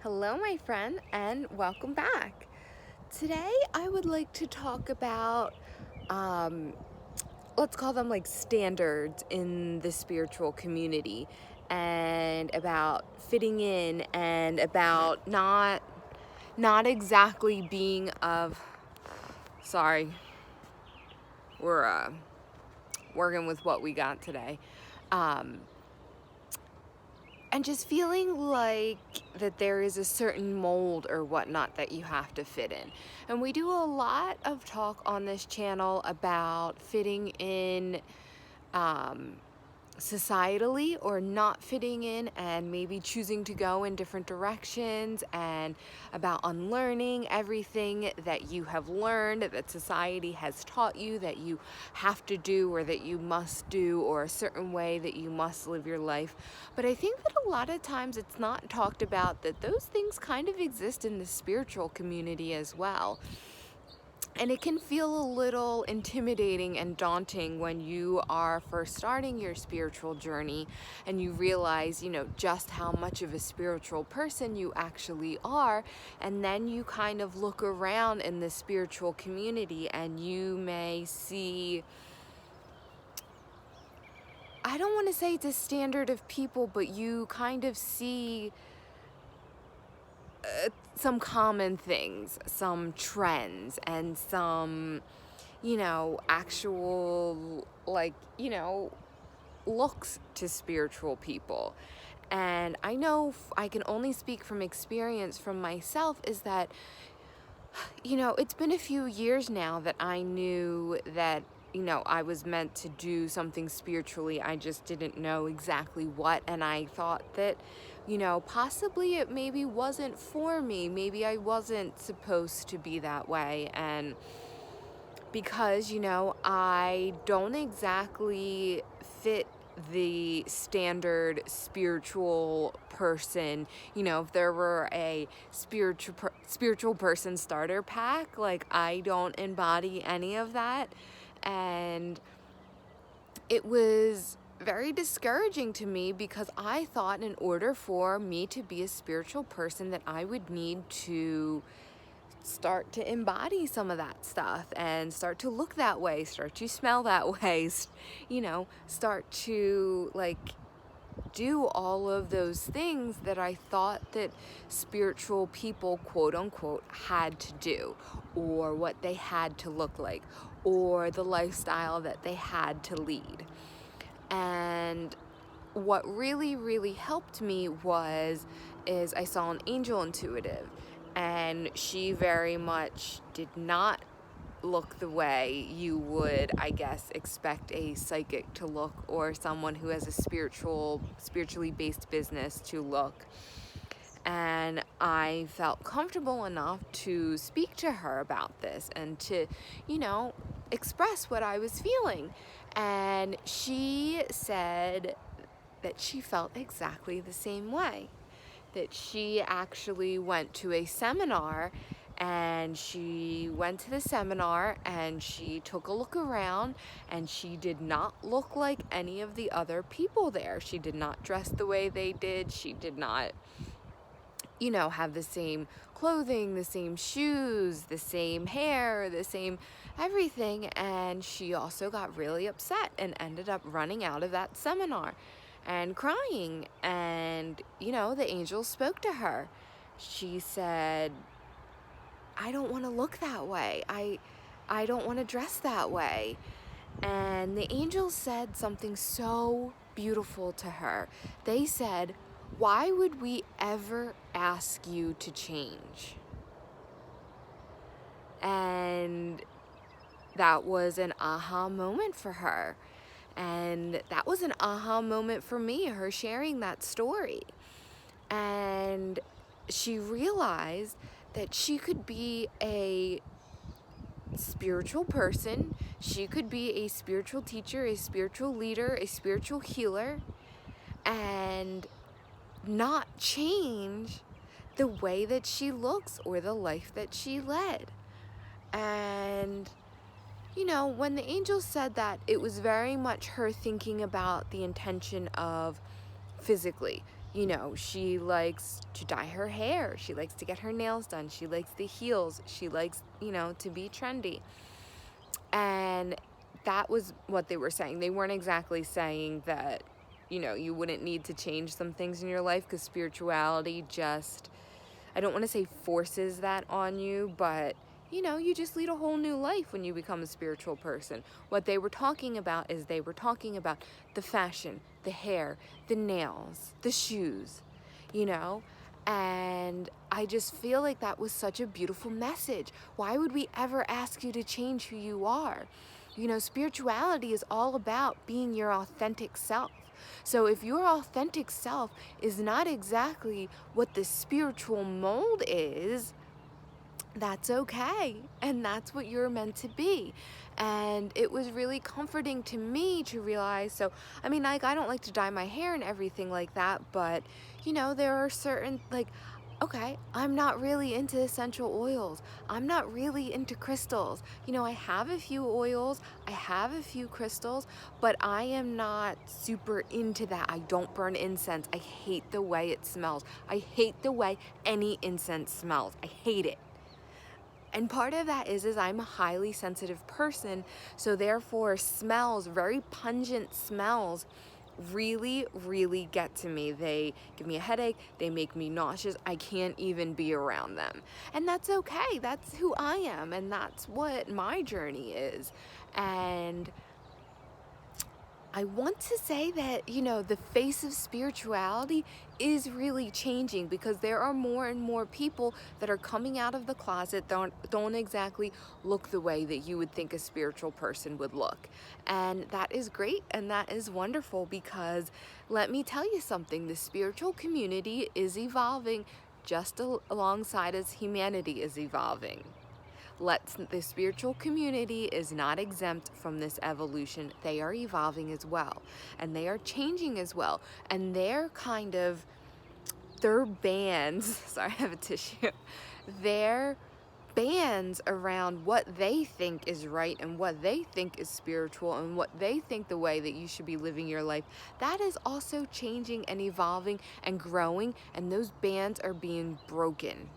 Hello, my friend, and welcome back. Today, I would like to talk about, um, let's call them like standards in the spiritual community, and about fitting in, and about not exactly being of. Sorry, we're working with what we got today. Um, and just feeling like that there is a certain mold or whatnot that you have to fit in. And we do a lot of talk on this channel about fitting in um, societally or not fitting in, and maybe choosing to go in different directions, and about unlearning everything that you have learned, that society has taught you that you have to do, or that you must do, or a certain way that you must live your life. But I think that a lot of times it's not talked about that those things kind of exist in the spiritual community as well. And it can feel a little intimidating and daunting when you are first starting your spiritual journey and you realize, just how much of a spiritual person you actually are. And then you kind of look around in the spiritual community and you may see, I don't want to say it's a standard of people, but you kind of see some common things, some trends, and some, actual, looks to spiritual people. And I know I can only speak from experience from myself, is that, it's been a few years now that I knew that, I was meant to do something spiritually. I just didn't know exactly what. And I thought that, possibly it maybe wasn't for me. Maybe I wasn't supposed to be that way. And because, I don't exactly fit the standard spiritual person. If there were a spiritual person starter pack, like, I don't embody any of that. And it was very discouraging to me, because I thought in order for me to be a spiritual person that I would need to start to embody some of that stuff, and start to look that way, start to smell that way, start to do all of those things that I thought that spiritual people, quote unquote, had to do, or what they had to look like, or the lifestyle that they had to lead. And what really, really helped me is I saw an angel intuitive, and she very much did not look the way you would, I guess, expect a psychic to look, or someone who has a spiritually based business to look. And I felt comfortable enough to speak to her about this, and to, express what I was feeling. And she said that she felt exactly the same way. That she actually went to a seminar, and she went to the seminar and she took a look around, and she did not look like any of the other people there. She did not dress the way they did. She did not, have the same clothing, the same shoes, the same hair, the same everything. And she also got really upset and ended up running out of that seminar and crying. And, the angel spoke to her. She said, I don't want to look that way. I don't want to dress that way. And the angel said something so beautiful to her. They said, why would we ever ask you to change? And that was an aha moment for her. And that was an aha moment for me, her sharing that story. And she realized that she could be a spiritual person, she could be a spiritual teacher, a spiritual leader, a spiritual healer, and not change the way that she looks or the life that she led. And when the angel said that, it was very much her thinking about the intention of physically. She likes to dye her hair. She likes to get her nails done. She likes the heels. She likes, to be trendy. And that was what they were saying. They weren't exactly saying that, you wouldn't need to change some things in your life, because spirituality just, I don't want to say forces that on you, but you just lead a whole new life when you become a spiritual person. What they were talking about is they were talking about the fashion, the hair, the nails, the shoes, and I just feel like that was such a beautiful message. Why would we ever ask you to change who you are? Spirituality is all about being your authentic self. So if your authentic self is not exactly what the spiritual mold is, that's okay. And that's what you're meant to be. And it was really comforting to me to realize, so, I don't like to dye my hair and everything like that, but, there are certain, okay, I'm not really into essential oils. I'm not really into crystals. I have a few oils, I have a few crystals, but I am not super into that. I don't burn incense. I hate the way it smells. I hate the way any incense smells. I hate it. And part of that is I'm a highly sensitive person, so therefore smells, very pungent smells, really, really get to me. They give me a headache, they make me nauseous, I can't even be around them. And that's okay, that's who I am, and that's what my journey is. And I want to say that, the face of spirituality is really changing, because there are more and more people that are coming out of the closet that don't exactly look the way that you would think a spiritual person would look. And that is great, and that is wonderful, because let me tell you something, the spiritual community is evolving just alongside as humanity is evolving. The spiritual community is not exempt from this evolution. They are evolving as well, and they are changing as well, and their bands, sorry, I have a tissue, their bands around what they think is right and what they think is spiritual and what they think the way that you should be living your life, that is also changing and evolving and growing, and those bands are being broken.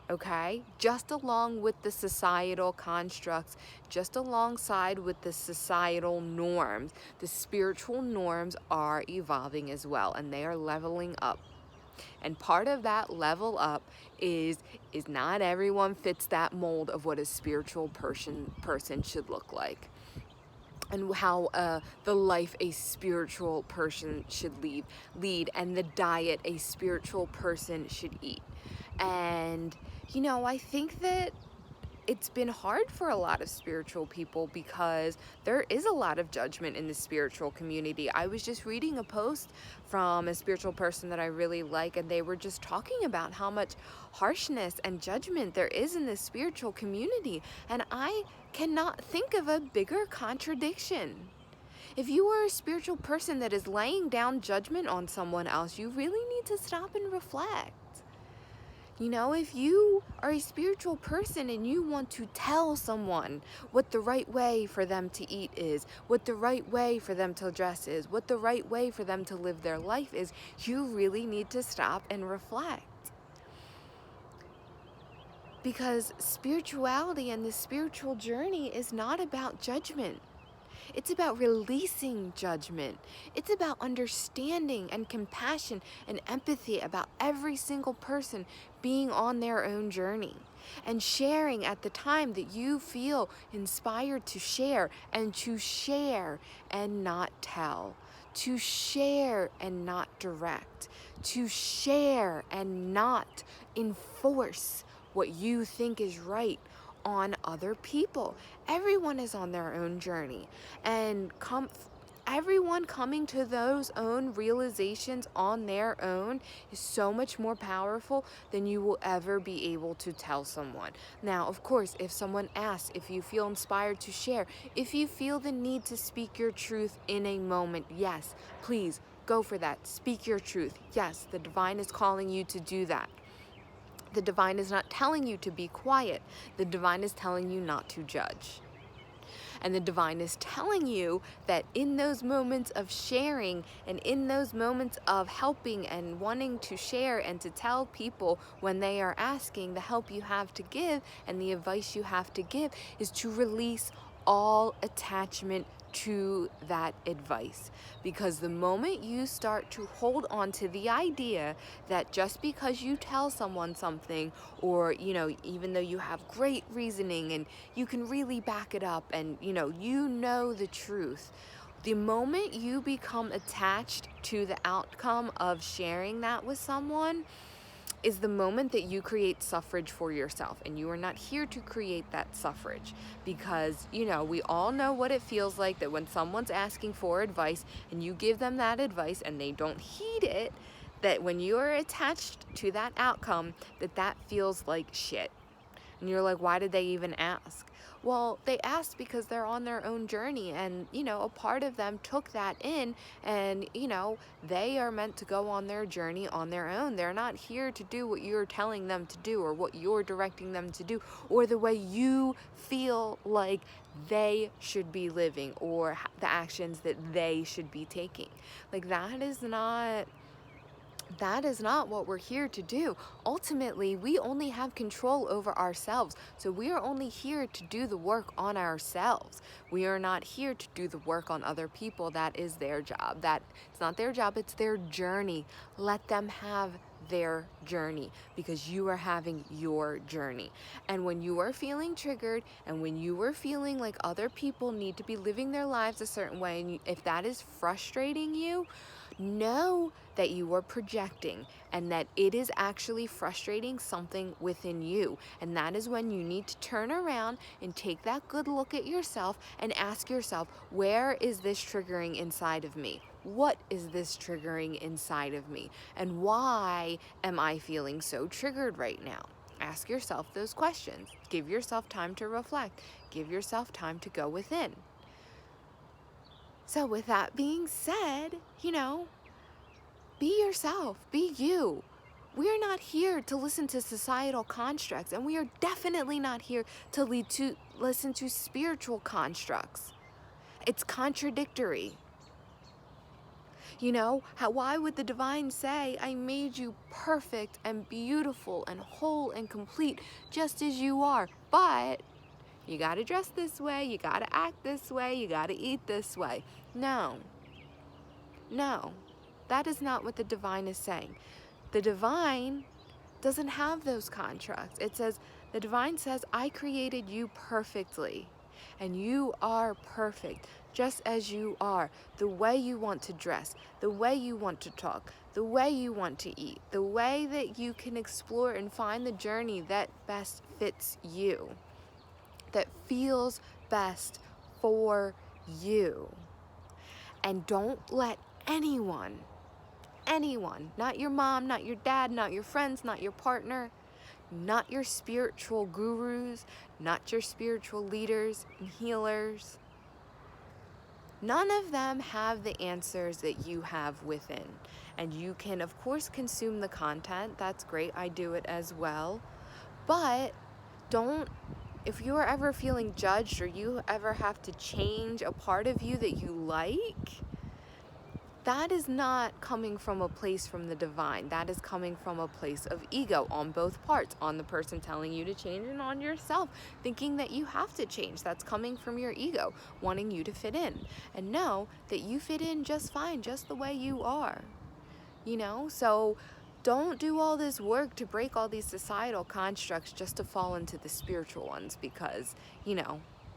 Okay, just along with the societal constructs, just alongside with the societal norms, the spiritual norms are evolving as well, and they are leveling up. And part of that level up is not everyone fits that mold of what a spiritual person should look like, and how the life a spiritual person should lead, and the diet a spiritual person should eat. And I think that it's been hard for a lot of spiritual people, because there is a lot of judgment in the spiritual community. I was just reading a post from a spiritual person that I really like, and they were just talking about how much harshness and judgment there is in the spiritual community. And I cannot think of a bigger contradiction. If you are a spiritual person that is laying down judgment on someone else, you really need to stop and reflect. If you are a spiritual person and you want to tell someone what the right way for them to eat is, what the right way for them to dress is, what the right way for them to live their life is, you really need to stop and reflect. Because spirituality and the spiritual journey is not about judgment. It's about releasing judgment. It's about understanding and compassion and empathy about every single person being on their own journey, and sharing at the time that you feel inspired to share, and to share and not tell, to share and not direct, to share and not enforce what you think is right on other people. Everyone is on their own journey, and everyone coming to those own realizations on their own is so much more powerful than you will ever be able to tell someone. Now, of course, if someone asks, if you feel inspired to share, if you feel the need to speak your truth in a moment, yes, please go for that. Speak your truth. Yes, the divine is calling you to do that. The divine is not telling you to be quiet. The divine is telling you not to judge. And the divine is telling you that in those moments of sharing and in those moments of helping and wanting to share and to tell people when they are asking, the help you have to give and the advice you have to give is to release all attachment to that advice. Because the moment you start to hold on to the idea that just because you tell someone something, or even though you have great reasoning and you can really back it up and you know the truth, the moment you become attached to the outcome of sharing that with someone is the moment that you create suffrage for yourself. And you are not here to create that suffrage, because we all know what it feels like that when someone's asking for advice and you give them that advice and they don't heed it, that when you are attached to that outcome, that feels like shit. And you're like, why did they even ask? Well, they asked because they're on their own journey, and a part of them took that in, and they are meant to go on their journey on their own. They're not here to do what you're telling them to do or what you're directing them to do or the way you feel like they should be living or the actions that they should be taking. Like, that is not what we're here to do. Ultimately, we only have control over ourselves. So we are only here to do the work on ourselves. We are not here to do the work on other people. That is their job. It's not their job, it's their journey. Let them have their journey, because you are having your journey. And when you are feeling triggered and when you are feeling like other people need to be living their lives a certain way, and if that is frustrating you, know that you are projecting and that it is actually frustrating something within you. And that is when you need to turn around and take that good look at yourself and ask yourself, where is this triggering inside of me? What is this triggering inside of me? And why am I feeling so triggered right now? Ask yourself those questions. Give yourself time to reflect. Give yourself time to go within. So with that being said, be yourself, be you. We're not here to listen to societal constructs, and we are definitely not here to listen to spiritual constructs. It's contradictory. Why would the divine say, I made you perfect and beautiful and whole and complete just as you are, but you gotta dress this way, you gotta act this way, you gotta eat this way. No, that is not what the divine is saying. The divine doesn't have those contracts. The divine says, I created you perfectly, and you are perfect just as you are. The way you want to dress, the way you want to talk, the way you want to eat, the way that you can explore and find the journey that best fits you, that feels best for you. And don't let anyone, not your mom, not your dad, not your friends, not your partner, not your spiritual gurus, not your spiritual leaders and healers, none of them have the answers that you have within. And you can, of course, consume the content. That's great. I do it as well. But if you are ever feeling judged or you ever have to change a part of you that you like, that is not coming from a place from the divine. That is coming from a place of ego on both parts, on the person telling you to change and on yourself thinking that you have to change. That's coming from your ego, wanting you to fit in. And know that you fit in just fine, just the way you are. So don't do all this work to break all these societal constructs just to fall into the spiritual ones, because,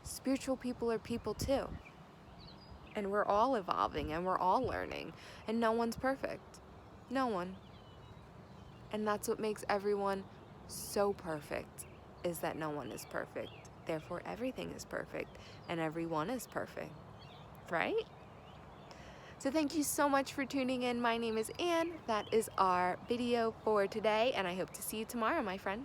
spiritual people are people too. And we're all evolving and we're all learning, and no one's perfect. No one. And that's what makes everyone so perfect, is that no one is perfect. Therefore, everything is perfect and everyone is perfect, right? So thank you so much for tuning in. My name is Anne. That is our video for today, and I hope to see you tomorrow, my friend.